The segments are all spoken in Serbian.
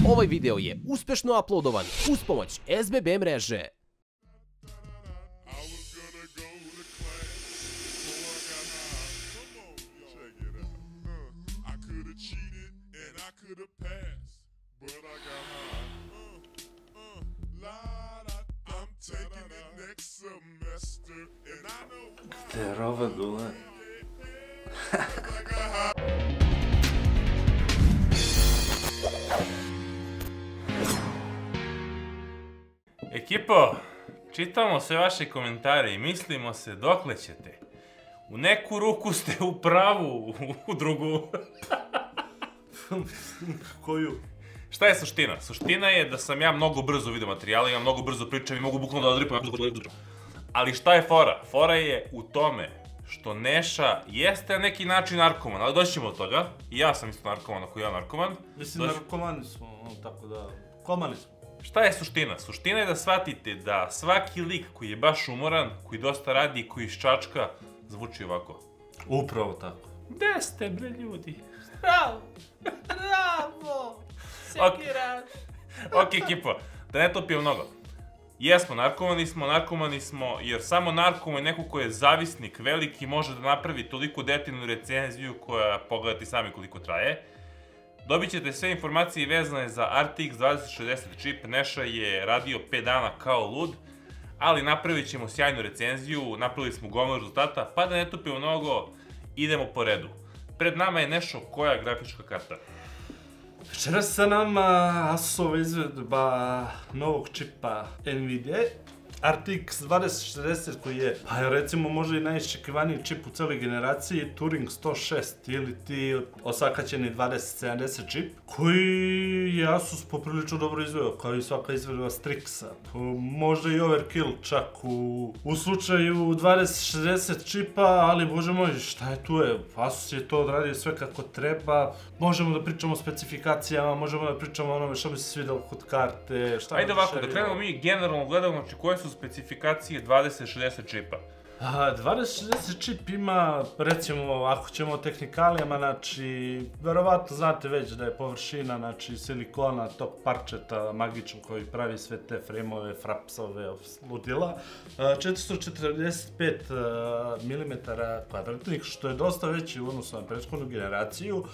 Ovaj video je uspešno uploadovan uz pomoć SBB mreže. Gde je Rova Dule? Ekipo, čitamo sve vaše komentare i mislimo se dokle ćete. U neku ruku ste u pravu, u drugu. Koju? Šta je suština? Suština je da sam ja mnogo brzo video materijala, imam mnogo brzo pričam i mogu bukvalno da odripam. Ali šta je fora? Fora je u tome što Neša jeste na neki način narkoman, ali doći ćemo od toga. I ja sam isto narkoman ako ja narkoman. Mislim, narkomani smo, tako da, komani smo. Šta je suština? Suština je da shvatite da svaki lik koji je baš umoran, koji dosta radi i koji ščačka, zvuči ovako. Upravo tako. Gde ste bre ljudi? Bravo! Bravo! Sekiraš! Ok, ekipa, da ne topio mnogo. Jesmo, narkomani smo, jer samo narkoman je neko ko je zavisnik veliki može da napravi toliko detaljnu recenziju koja, pogledati sami koliko traje. Dobit ćete sve informacije vezane za RTX 2060 čip. Neša je radio 5 dana kao lud, ali napravit ćemo sjajnu recenziju, napravili smo gomilu rezultata, pa da ne topimo mnogo, idemo po redu. Pred nama je Nešo, koja grafička karta? Večeras sa nama Asusova izvedba novog čipa NVIDIA RTX 2060 koji je, pa recimo možda i najiščekivaniji čip u celoj generaciji, Turing 106 ili ti osakaćeni 2070 čip, koji je Asus poprilično dobro izveo, kao i svaka izvedba Strixa. Možda i overkill čak u slučaju 2060 čipa, ali bože moj, šta je tu je? Asus je to odradio sve kako treba. Možemo da pričamo o specifikacijama, možemo da pričamo o onome što mi se svidelo kod karte, šta... Ajde ovako, da krenemo mi generalno gledamo, znači koje su specifikacije 2060 čipa? 2060 čip ima, recimo, ako ćemo o tehnikalijama, znači, verovatno znate već da je površina, znači, silikona, tog parčeta magičnog koji pravi sve te frame-ove, frapsove, ludila, 445 mm kvadratnih, što je dosta veći u odnosu na prethodnu generaciju,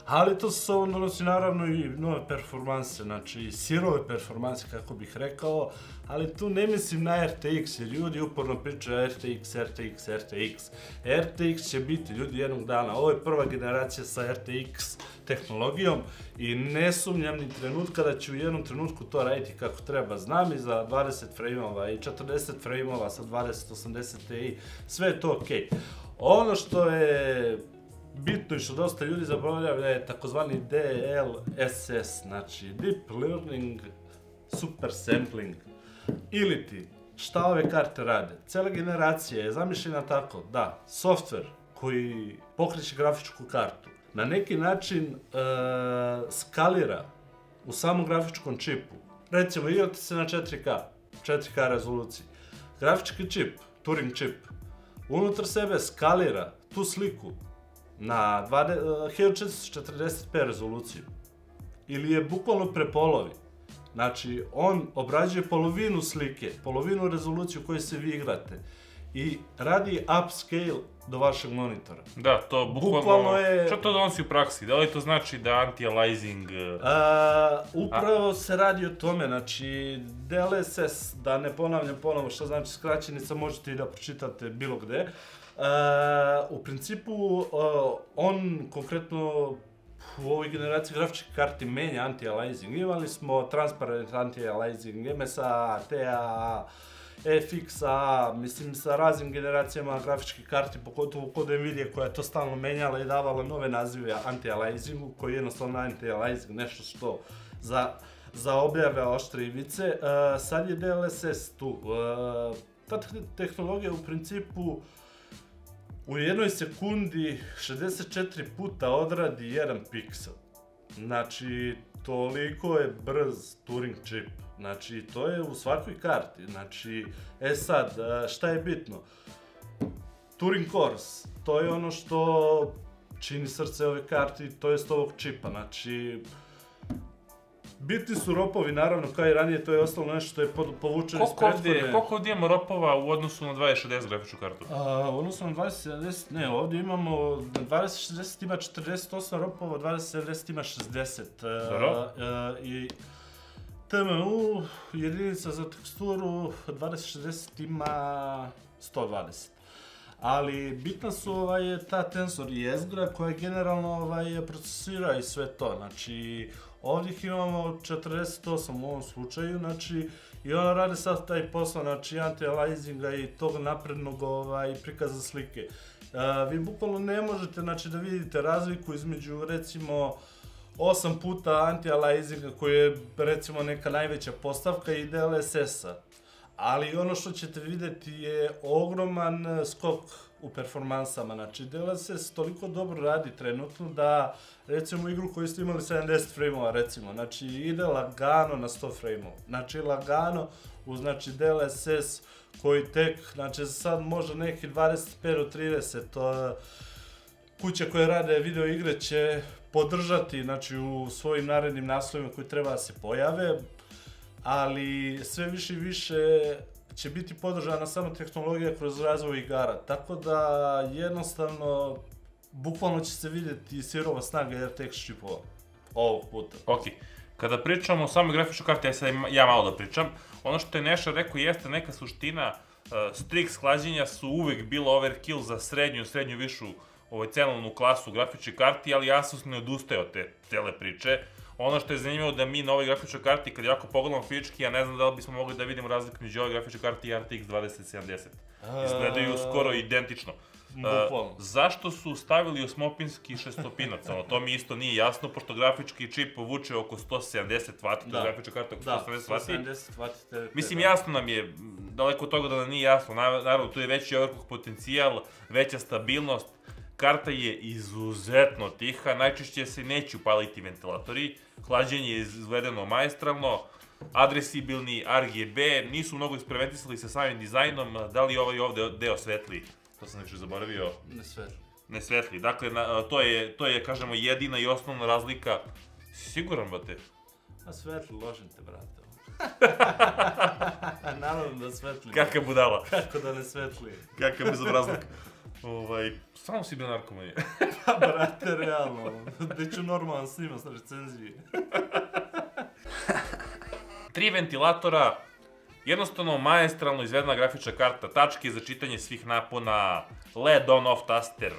ali to se on donosi naravno i nove performanse, znači sirove performanse kako bih rekao, ali tu ne mislim na RTX jer ljudi uporno pričaju RTX. RTX će biti ljudi jednog dana, ovo je prva generacija sa RTX tehnologijom i ne sumnjam ni trenutka da će u jednom trenutku to raditi kako treba. Znam i za 20 frame-ova i 40 frame-ova sa 2080 Ti, sve je to okej. Ono što je bitno i što dosta ljudi zaboravlja je takozvani DLSS, znači Deep Learning Super Sampling. Ili ti, šta ove karte rade? Cela generacija je zamišljena tako da softver koji pokreće grafičku kartu na neki način skalira u samom grafičkom čipu. Recimo, igrate se na 4K rezoluciji. Grafički čip, Turing čip, unutar sebe skalira tu sliku na 1440p rezoluciju ili je bukvalno prepolovi. Znači, on obrađuje polovinu slike, polovinu rezoluciju koju se vi igrate i radi upscale do vašeg monitora. Da, to bukvalno je... Što to donosi u praksi? Da li to znači da anti-aliasing... Upravo se radi o tome, znači DLSS, da ne ponavljam ponovo što znači skraćenica, možete i da pročitate bilo gde. U principu, on konkretno u ovoj generaciji grafičke karti menja anti-aliasing. Imali smo transparent anti-aliasing, MSA, TA, FXA, mislim sa raznim generacijama grafičke karti, pogotovo kod NVIDIA koja je to stalno menjala i davala nove nazive anti-aliasingu, koji je jednostavno anti-aliasing, nešto što zaobljava oštre ivice. Sad je DLSS tu. Ta tehnologija u principu u jednoj sekundi 64 puta odradi jedan piksel. Znači, toliko je brz Turing čip. Znači, to je u svakoj karti. Znači, sad, šta je bitno? Turing Cores, to je ono što čini srce ove karti, to jest ovog čipa. Znači, Bitni su ropovi, naravno, kao i ranije, to je ostalo nešto što je povučeno iz prethodne. Koliko ovdje imamo ropova u odnosu na 2060 grafičku kartu? U odnosu na 2070, ne, ovdje imamo, na 2060 ima 48 ropova, 2070 ima 60. I TMU, jedinica za teksturu, 2060 ima 120. Ali bitna su ta tensor jezgra koja generalno procesira i sve to, znači ovdje ih imamo 48 u ovom slučaju, znači i ona radi sad taj posao, znači anti-aliasinga i tog naprednog prikaza slike. Vi bukvalno ne možete, znači, da vidite razliku između, recimo, 8 puta anti-aliasinga koji je, recimo, neka najveća postavka i DLSS-a. Ali ono što ćete vidjeti je ogroman skok u performansama, znači DLSS toliko dobro radi trenutno da, recimo, igru koju ste imali 70 frame-ova, recimo, znači ide lagano na 100 frame-ova, znači lagano uz, znači, DLSS koji tek, znači, sad možda neki 25 do 30 kuće koje rade video igre će podržati, znači, u svojim narednim naslovima koji treba da se pojave, ali sve više i više će biti podržana samo tehnologija kroz razvoj igara, tako da jednostavno, bukvalno će se vidjeti sirova snaga RTX čipova ovog puta. Ok, kada pričamo o samoj grafičkoj karti, ja malo da pričam, ono što je Neša rekao jeste neka suština, Strix hlađenja su uvek bilo overkill za srednju višu cenovnu klasu grafičkoj karti, ali Asus ne odustaje od te cele priče. Ono što je zanimljivo da mi na ovoj grafičkoj karti, kad jako pogledamo fizički, ja ne znam da li bismo mogli da vidimo razliku među ovoj grafičkoj karti i RTX 2070. Izgledaju skoro identično. Zašto su stavili osmopinski šestopinac? To mi isto nije jasno, pošto grafički čip povuče oko 170 W, to je grafička karta oko 170 W. Mislim, jasno nam je, daleko od toga da nam nije jasno, naravno tu je veći overclock potencijal, veća stabilnost, karta je izuzetno tiha, najčešće se neće upaliti ventilatori, hlađenje je izvedeno maestralno, adresibilni RGB, nisu mnogo eksperimentisali sa samim dizajnom, da li ovaj ovde deo svetli? To sam više zaboravio. Ne svetli. Dakle, to je, kažemo, jedina i osnovna razlika. Si siguran, bate? A svetli, ložim te, brate. Naravno da svetli. Kakav budala. Kako da ne svetli. Kakav bezobrazluk. Samo si bio narkomanije. Pa, brate, realno. Da ću normalno snimati sa recenzije. 3 ventilatora, jednostavno maestralno izvedena grafička karta, tačke za čitanje svih napona, LED on-off taster.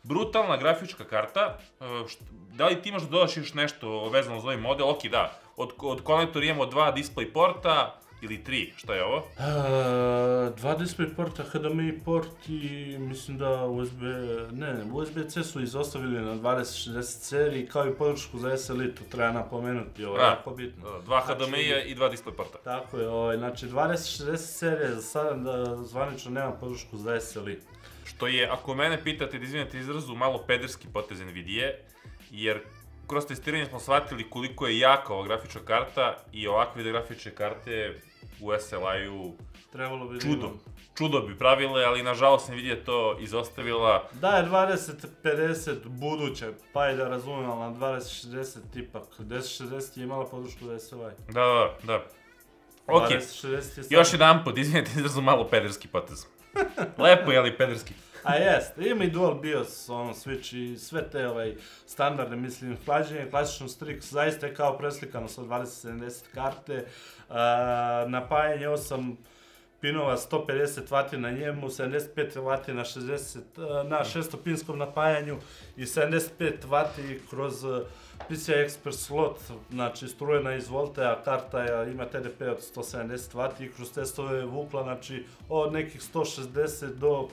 Brutalna grafička karta. Da li ti imaš da dodaš još nešto vezano za ovaj model? Ok, da. Od konektora imamo 2 display porta, ili 3, šta je ovo? 2 display porta, HDMI port i mislim da USB-C su izostavili na 2060 seriji, kao i podršku za SLI, to treba napomenuti, ovo je jako bitno. 2 HDMI-a i 2 display porta. Tako je, znači 2060 serija za sada zvanično nema podršku za SLI. Što je, ako mene pitate, da izvinete izrazu, malo pederski potez NVIDIA, jer kroz testiranje smo shvatili koliko je jaka ova grafička karta i ovakve grafičke karte u SLI-u čudo bi pravile, ali nažalost NVIDIA to izostavila. Da je 2050 buduće, pa je da razumem, ali na 2060 ipak, 1060 je imala podršku za SLI. Da. Ok, još jedan put, izvinite izrazu, malo pederski potez. Lepo je, ali pederski. A jeste, ima i dual BIOS, switch i sve te standardne, mislim, hlađenje, klasično Strix, zaista je kao preslikano sa 2070 karte, napajanje 8 pinova, 150 W na njemu, 75 W na 600-pinskom napajanju i 75 W kroz PCI Express slot, znači strujena iz Voltea, karta ima TDP od 170 W i kroz testove je vukla, znači od nekih 160 do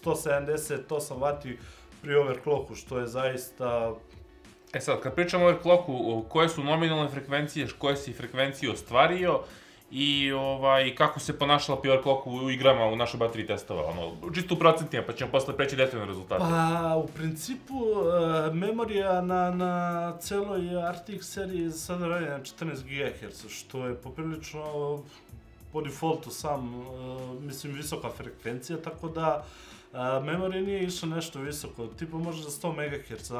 178 W pri overclocku, što je zaista... Sad, kad pričamo o overclocku, koje su nominalne frekvencije, koje si frekvencije ostvario i kako se ponašala pri overclocku u igrama u našoj bateriji testova, čisto u procentima, pa ćemo posle preći detaljne rezultate. Pa, u principu, memorija na celoj RTX seriji sada radi na 14 GHz, što je poprilično po defaultu mislim, visoka frekvencija, tako da memorija nije išla nešto visoko, tipa može za 100 MHz,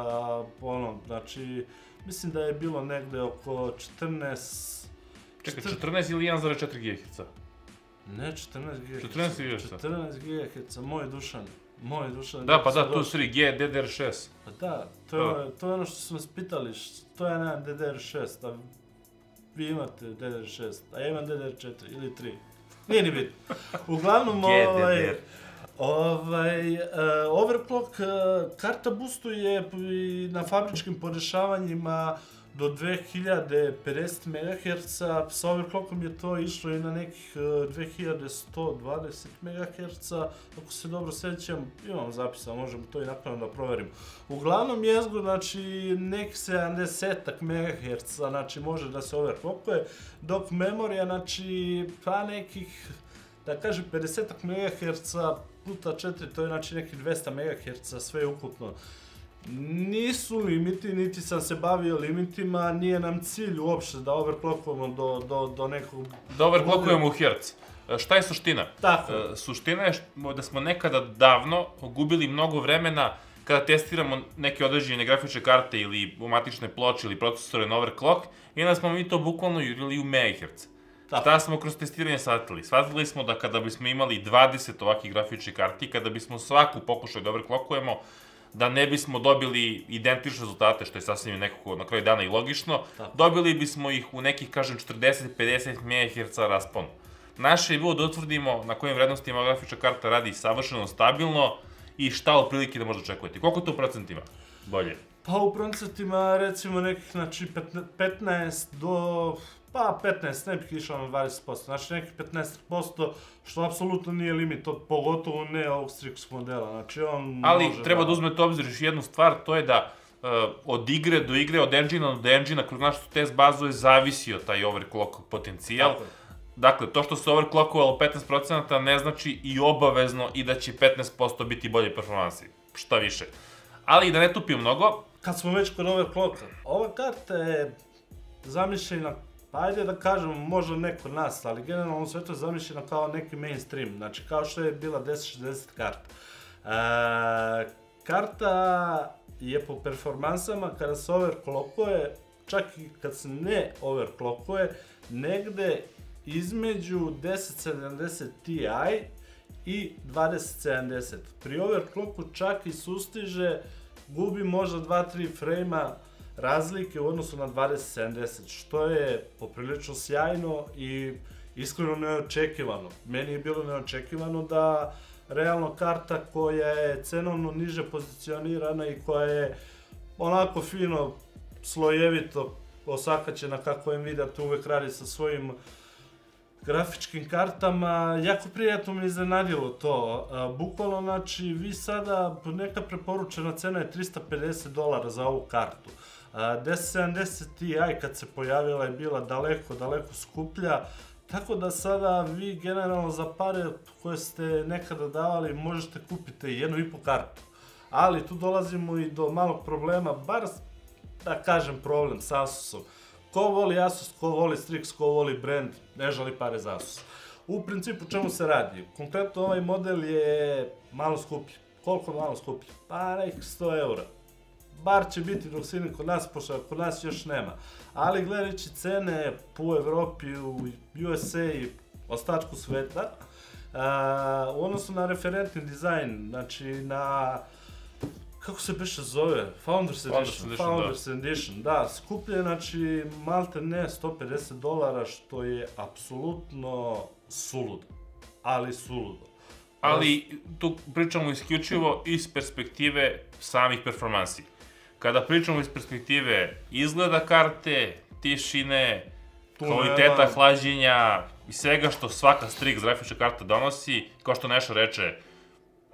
znači mislim da je bilo negde oko 14... Čekaj, 14 ili 1,4 GHz? Ne, 14 GHz. 14 GHz. 14 GHz, moj Dušan. Da, pa da, tu su G, DDR6. Pa da, to je ono što su nas pitali, to je jedan DDR6, a vi imate DDR6, a ja imam DDR4 ili 3. Nije ni bitno. Uglavnom, overclock karta boostuje na fabričkim podešavanjima do 2050 MHz, sa overclockom je to išlo i na nekih 2120 MHz, ako se dobro sjećam, imam zapisa, možemo to i naknadno da proverim. Uglavnom jezgo, znači, nekih 70 MHz, znači, može da se overclockuje, dok memorija, znači, pa nekih, da kažem, 50 MHz puta 4, to je, znači, nekih 200 MHz sve ukupno. Nisu limiti, niti sam se bavio limitima, nije nam cilj uopšte da overclockujemo do nekog... Da overclockujemo u herc. Šta je suština? Tako. Suština je da smo nekada davno gubili mnogo vremena kada testiramo neke određene grafičke karte ili matične ploče ili procesore na overclock i onda smo mi to bukvalno jurili u megahertz. Šta smo kroz testiranje shvatili? Shvatili smo da kada bismo imali 20 ovakvih grafičkih karti, kada bismo svaku pokušali da overclockujemo, da ne bismo dobili identične rezultate, što je sasvim nekako na kraju dana i logično, dobili bismo ih u nekih, kažem, 40-50 MHz rasponu. Naše je bilo da utvrdimo na kojim vrednostima grafička karta radi savršeno stabilno i šta u prilike da možda očekujete. Koliko to u procentima? Bolje. Pa u procentima recimo nekih, znači 15 do... Pa 15, ne bih išao na 20%, znači nekih 15%, što apsolutno nije limit, pogotovo ne ovog Strix modela, znači on ali može treba da uzmete obzir još jednu stvar, to je da od igre do igre, od engine-a do engine-a, kroz našu test bazu je zavisio taj overclock potencijal. Dakle, to što se overclockovalo 15% ne znači i obavezno i da će 15% biti bolje performansi, šta više. Ali da ne tupim mnogo... Kad smo već kod overclocka, ova karta je zamišljena, ajde da kažemo, možda ne kod nas, ali generalno sve to je zamišljeno kao neki mainstream, znači kao što je bila 1060 karta. Karta je po performansama kada se overclockuje, čak i kad se ne overclockuje, negde između 1070 Ti i 2070. Pri overclocku čak i sustiže, gubi možda 2-3 frame-a razlike u odnosu na 2070, što je poprilično sjajno i iskreno neočekivano. Meni je bilo neočekivano da realno karta koja je cenovno niže pozicionirana i koja je onako fino, slojevito osakaćena kako Nvidia to uvek radi sa svojim grafičkim kartama, jako prijatno mi iznenadilo to. Bukvalno, znači, vi sada, neka preporučena cena je $350 za ovu kartu. 1070 Ti kad se pojavila je bila daleko skuplja, tako da sada vi generalno za pare koje ste nekada davali možete kupiti 1,5 kartu. Ali tu dolazimo i do malog problema, bar da kažem problem s Asusom. Ko voli Asus, ko voli Strix, ko voli brand, ne žali pare za Asus. U principu čemu se radi? Konkretno ovaj model je malo skuplji. Koliko malo skuplji? Pa nekih 100 eura. Bar će biti dok se kod nas, pošto kod nas još nema. Ali gledajući cene po Evropi, u USA i ostatku sveta, u odnosu na dizajn, znači na... Kako se beše zove? Founders Edition, da, skuplje, znači, malte ne $150, što je apsolutno suludo, ali suludo. Ali tu pričamo isključivo iz perspektive samih performansi. Kada pričamo iz perspektive izgleda karte, tišine, kvaliteta hlađenja i svega što svaka Strix grafička karta donosi, kao što Neša reče,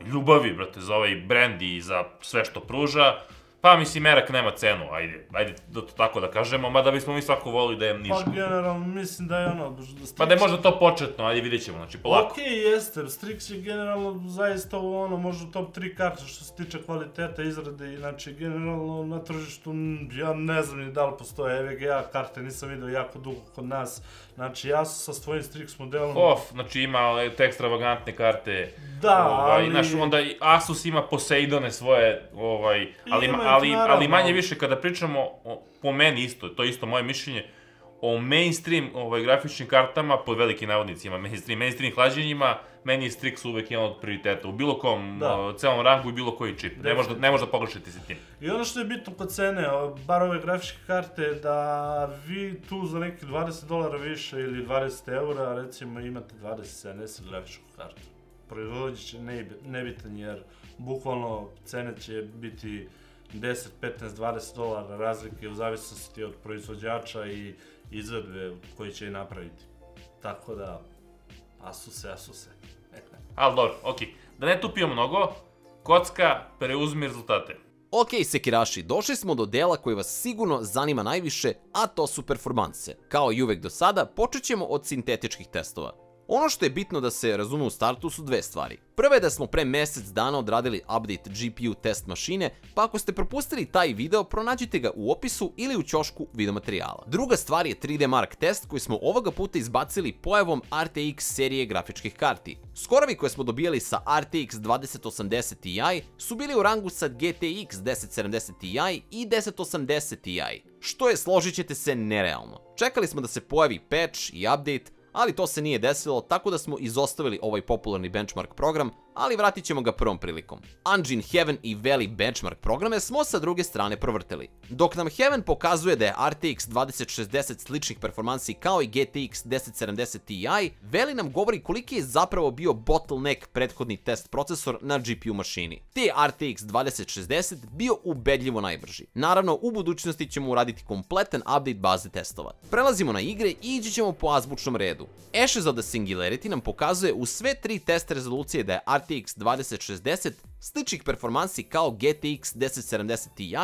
ljubavi, brate, za ovaj brand i za sve što pruža, pa mislim, Merak nema cenu, ajde da to tako da kažemo, mada bismo mi svako volili da je niža. Pa generalno, mislim da je ono... Pa da je možda to početno, ajde vidjet ćemo, znači polako. Okej, jeste, Strix je generalno zaista ono, možda top 3 karte što se tiče kvaliteta izrade, znači generalno na tržištu, ja ne znam ni da li postoje EVGA karte, nisam vidio jako dugo kod nas, znači ja sam sa svojim Strix modelom... Znači ima te ekstravagantne karte, da, ali... Znaš, onda Asus ima Poseidone svoje, ali manje više kada pričamo, po meni isto, to je isto moje mišljenje, o mainstream grafičnim kartama, pod velikim navodnicima, mainstream hlađenjima, meni je Strix uvek jedan od prioriteta, u bilo kom celom rangu i bilo koji čip, ne može da pogrešiti se tim. I ono što je bitno kod cene, bar ove grafičke karte, da vi tu za neki $20 više ili 20 eura, recimo imate 2070 grafičku kartu. Proizvođač je nebitan jer bukvalno cene će biti 10, 15, $20 razlike u zavisnosti od proizvođača i izvedbe koji će i napraviti. Tako da, Asuse. Ali dobro, okej. Da ne tupimo mnogo, kocka preuzmi rezultate. Ok, sekiraši, došli smo do dela koji vas sigurno zanima najviše, a to su performanse. Kao i uvek do sada, počet ćemo od sintetičkih testova. Ono što je bitno da se razume u startu su dve stvari. Prva je da smo pre mesec dana odradili update GPU test mašine, pa ako ste propustili taj video, pronađite ga u opisu ili u ćošku videomaterijala. Druga stvar je 3D Mark test koji smo ovoga puta izbacili pojavom RTX serije grafičkih karti. Skorovi koje smo dobijali sa RTX 2080 Ti su bili u rangu sa GTX 1070 Ti i 1080 Ti, što je, složit ćete se, nerealno. Čekali smo da se pojavi patch i update, ali to se nije desilo, tako da smo izostavili ovaj popularni benchmark program, ali vratit ćemo ga prvom prilikom. Engine Heaven i Valley benchmark programe smo sa druge strane provrteli. Dok nam Heaven pokazuje da je RTX 2060 sličnih performansi kao i GTX 1070 Ti, Valley nam govori koliki je zapravo bio bottleneck prethodni test procesor na GPU mašini. Te je RTX 2060 bio ubedljivo najbrži. Naravno, u budućnosti ćemo uraditi kompletan update baze testova. Prelazimo na igre i ići ćemo po azbučnom redu. Ashes of the Singularity nam pokazuje u sve tri test rezolucije da je RTX 2060 sličnih performansi kao GTX 1070 Ti,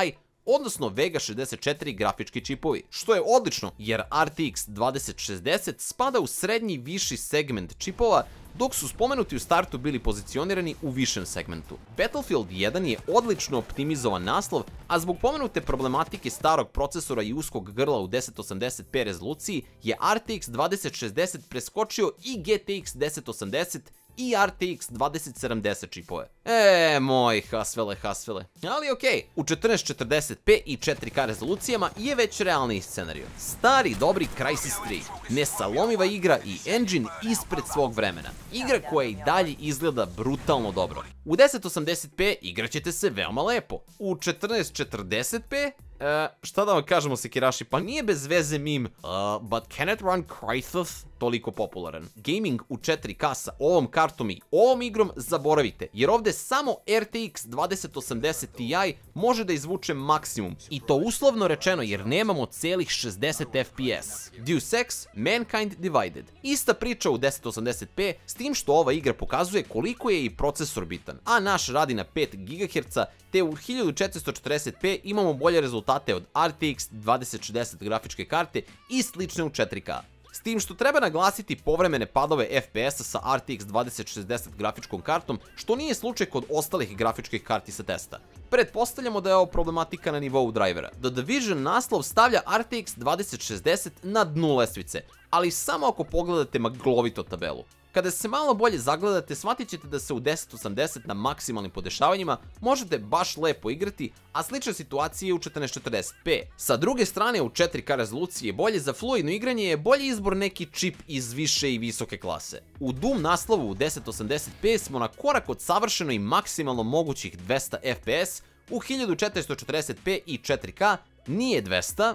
odnosno Vega 64 grafički čipovi, što je odlično jer RTX 2060 spada u srednji viši segment čipova, dok su spomenuti u startu bili pozicionirani u višem segmentu. Battlefield 1 je odlično optimizovan naslov, a zbog pomenute problematike starog procesora i uskog grla u 1080p rezoluciji je RTX 2060 preskočio i GTX 1080 i RTX 2070 čipove. Moj hasvele. Ali okej, u 1440p i 4K rezolucijama je već realni scenario. Stari dobri Crysis 3, nesalomiva igra i engine ispred svog vremena. Igra koja i dalje izgleda brutalno dobro. U 1080p igraćete se veoma lepo. U 1440p šta da vam kažemo, sekiraši, pa nije bez veze meme, but can it run Crysis toliko popularan. Gaming u 4K sa ovom kartom i ovom igrom zaboravite, jer ovde samo RTX 2080 Ti može da izvuče maksimum, i to uslovno rečeno jer nemamo celih 60 FPS. Deus Ex Mankind Divided. Ista priča u 1080p, s tim što ova igra pokazuje koliko je i procesor bitan, a naš radi na 5 GHz, te u 1440p imamo bolje rezultate od RTX 2060 grafičke karte i slične u 4K. S tim što treba naglasiti povremene padove FPS-a sa RTX 2060 grafičkom kartom, što nije slučaj kod ostalih grafičkih karti sa testa. Pretpostavljamo da je ovo problematika na nivou drivera. The Division naslov stavlja RTX 2060 na dnu lestvice, ali samo ako pogledate maglovito tabelu. Kada se malo bolje zagledate, shvatit ćete da se u 1080 na maksimalnim podešavanjima možete baš lepo igrati, a slična situacija je u 1440p. Sa druge strane, u 4K rezolucije bolje za fluidno igranje je bolji izbor neki čip iz više i visoke klase. U Doom naslovu u 1080p smo na korak od savršeno i maksimalno mogućih 200 FPS, u 1440p i 4K nije 200,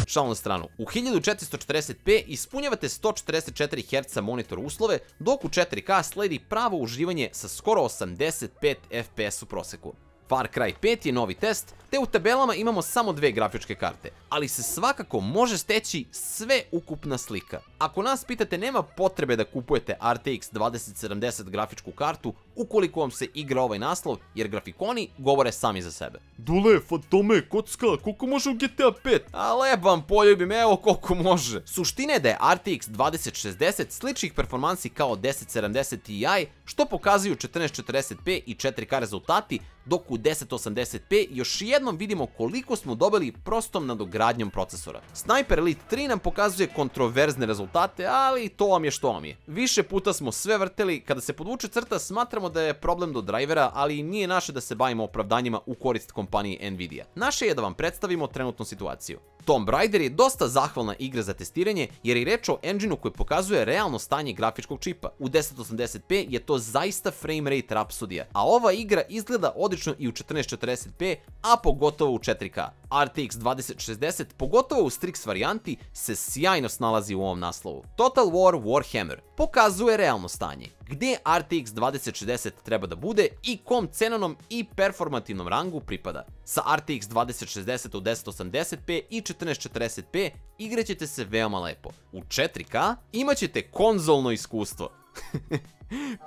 šalu na stranu, u 1440p ispunjavate 144 Hz monitor uslove, dok u 4K sledi pravo uživanje sa skoro 85 FPS u proseku. Far Cry 5 je novi test, te u tabelama imamo samo dve grafičke karte, ali se svakako može steći sve ukupna slika. Ako nas pitate, nema potrebe da kupujete RTX 2070 grafičku kartu ukoliko vam se igra ovaj naslov, jer grafikoni govore sami za sebe. Dule, fantome, kocka, koliko može u GTA 5? A lebam, poljubim, evo koliko može. Suština je da je RTX 2060 sličnih performansi kao 1070 Ti, što pokazuju 1440p i 4K rezultati, dok u 1080p još jednom vidimo koliko smo dobili prostom nadogradnjom procesora. Sniper Elite 3 nam pokazuje kontroverzne rezultate rezultate, ali to vam je što vam je. Više puta smo sve vrteli, kada se podvuče crta smatramo da je problem do drivera, ali nije naše da se bavimo opravdanjima u korist kompanije Nvidia. Naše je da vam predstavimo trenutnu situaciju. Tomb Raider je dosta zahvalna igra za testiranje jer je reč o engine-u koji pokazuje realno stanje grafičkog čipa. U 1080p je to zaista frame rate rapsodija, a ova igra izgleda odlično i u 1440p, a pogotovo u 4K. RTX 2060, pogotovo u Strix varijanti, se sjajno snalazi u ovom naslovu. Total War Warhammer pokazuje realno stanje, gdje RTX 2060 treba da bude i kom cenovnom i performativnom rangu pripada. Sa RTX 2060 u 1080p i 1440p igraćete se veoma lepo. U 4K imaćete konzolno iskustvo.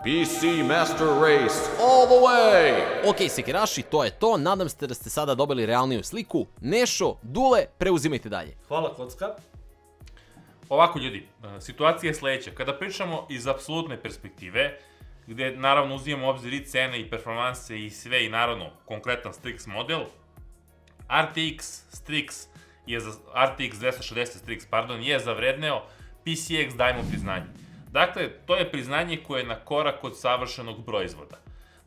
PC Master Race all the way! Ok, Sekiraši, to je to. Nadam se da ste sada dobili realniju sliku. Nešo, Dule, preuzimajte dalje. Hvala, Kocka. Ovako ljudi, situacija je sledeća. Kada pričamo iz apsolutne perspektive, gde naravno uzimamo u obzir i cene i performanse i sve i naravno konkretan Strix model, RTX 260 Strix, je zavredneo, PCX daje mu priznanje. Dakle, to je priznanje koje je na korak od savršenog proizvoda.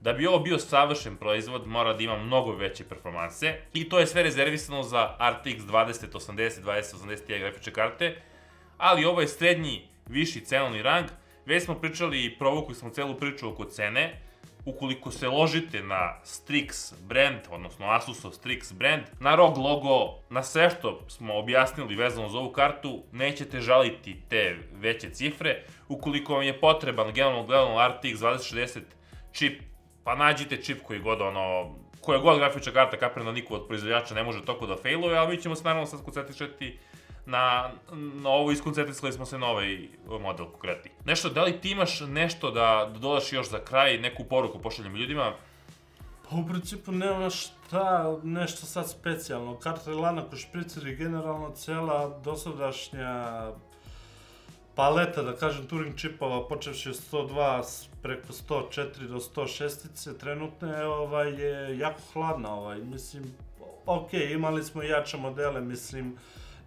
Da bi ovo bio savršen proizvod, mora da ima mnogo veće performanse i to je sve rezervisano za RTX 2080 Ti grafičke karte, ali ovo je srednji, viši cenovni rang. Već smo pričali i provukli smo celu priču oko cene. Ukoliko se ložite na Strix brand, odnosno Asusov Strix brand, na ROG logo, na sve što smo objasnili vezano za ovu kartu, nećete žaliti te veće cifre. Ukoliko vam je potreban generalno gledano RTX 2060 čip, pa nađite čip koja god grafička karta, kapiram da niko od proizvođača ne može toliko da failuje, ali mi ćemo se naravno sad skoncentrišati na ovo, iskoncentrisali smo se na ovaj model konkretni. Nešto, da li ti imaš nešto da dodaš još za kraj, neku poruku pošaljemo ljudima? Pa u principu nema šta, nešto sad specijalno. Karta je lana ko špricer i generalno cela dosadašnja paleta, da kažem, Turing čipova, počevši od 102 preko 104 do 106 trenutne, je jako hladna, mislim, ok, imali smo jače modele, mislim,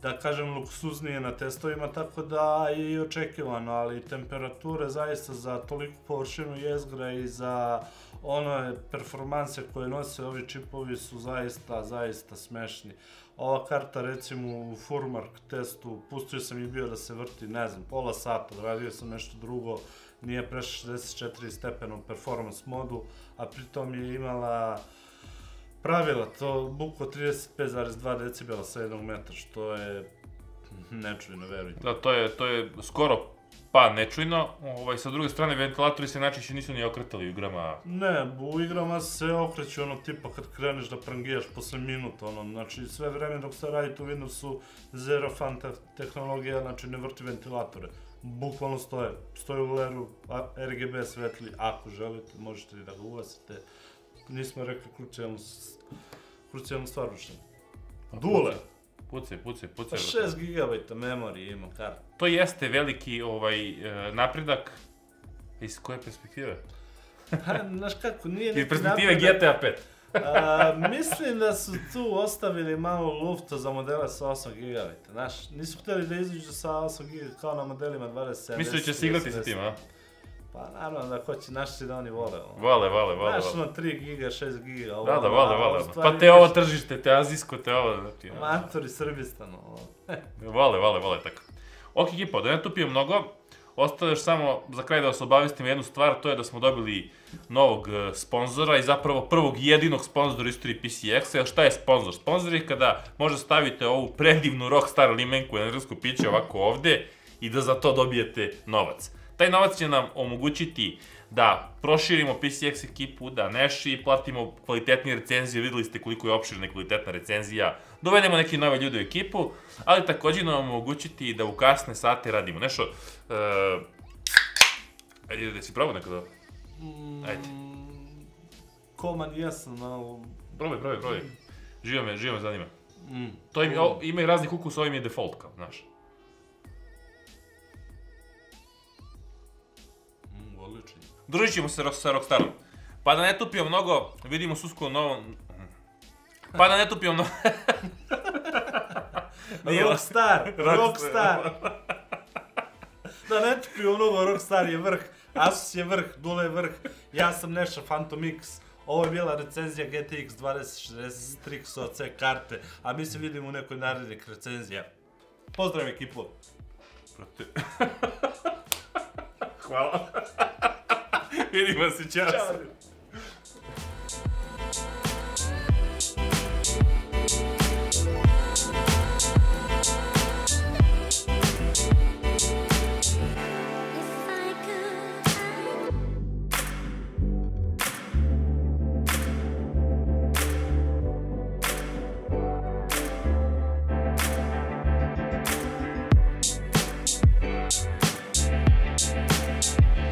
da kažem, luksuznije na testovima, tako da je i očekivano, ali temperature zaista za toliku površinu jezgra i za one performanse koje nose ovi čipovi su zaista smešni. Ova karta, recimo, u Furmark testu, pustio sam i bio da se vrti, ne znam, pola sata, radio sam nešto drugo, nije prešlo 64 stepenom performance modu, a pritom je imala pravila, to buko 35,2 decibela sa 1 metra, što je nečujno, verujte. Da, to je skoro pa nečujno. Sa druge strane, ventilatori se najčešće nisu ni okretali u igrama. Ne, u igrama se okreću tipa kad kreneš da prangijaš posle minuta, znači sve vreme dok se radite u Windowsu Zero Fan tehnologija, znači ne vrti ventilatore. Bukvalno stoje u leru, RGB svetli, ako želite, možete i da ga ugasite. Nismo rekli krucijalnu stvar ušli. Dule! Pucaj. Pa 6 GB memorije ima karta. To jeste veliki napredak. Iz koje perspektive? Znaš kako, nije neki napredak. Iz perspektive GTA 5. Mislim da su tu ostavili malo lufta za modele sa 8 GB. Znaš, nisu htjeli da izađu sa 8 GB kao na modelima 2070. Misli da će se igrati sa tim, a? Pa naravno da hoće naši da oni vole. Vole. Znaš, 3 giga, 6 giga. Da, vole. Pa te ovo tržište, te azijsko, te ovo. Matori Srbistan. Vole, tako. Ok, ekipa, da ne tupio mnogo, ostalo još samo za kraj da vas obavistim jednu stvar, to je da smo dobili novog sponzora i zapravo prvog i jedinog sponzora u istoriji PCX-a. Šta je sponzor? Sponzor je kada možda stavite ovu predivnu Rockstar limenku energetsko piće ovako ovde i da za to dobijete novac. Taj novac će nam omogućiti da proširimo PCX ekipu, da Neši platimo kvalitetnije recenzije, videli ste koliko je opširna i kvalitetna recenzija, dovedemo neke nove ljude u ekipu, ali također nam omogućiti da u kasne sate radimo. Nešo, ajde da si probao nekada? Ajde. Koman jesam, ali... Probaj. Živo me zanima. To ima i raznih ukusa, ovim je default, kao, znaš. Družit ćemo se sa Rockstarom. Pa da ne tupio mnogo, vidimo se uskoro u novom... Pa da ne tupio mnogo... Da ne tipimo mnogo, Rockstar je vrh, Asus je vrh, Dule je vrh, ja sam Neša Phantom X, ovo je bila recenzija GTX 2060 Strix OC karte, a mi se vidimo u nekoj narednih recenzija. Pozdrav ekipu! Hvala. Vidimo se, čas.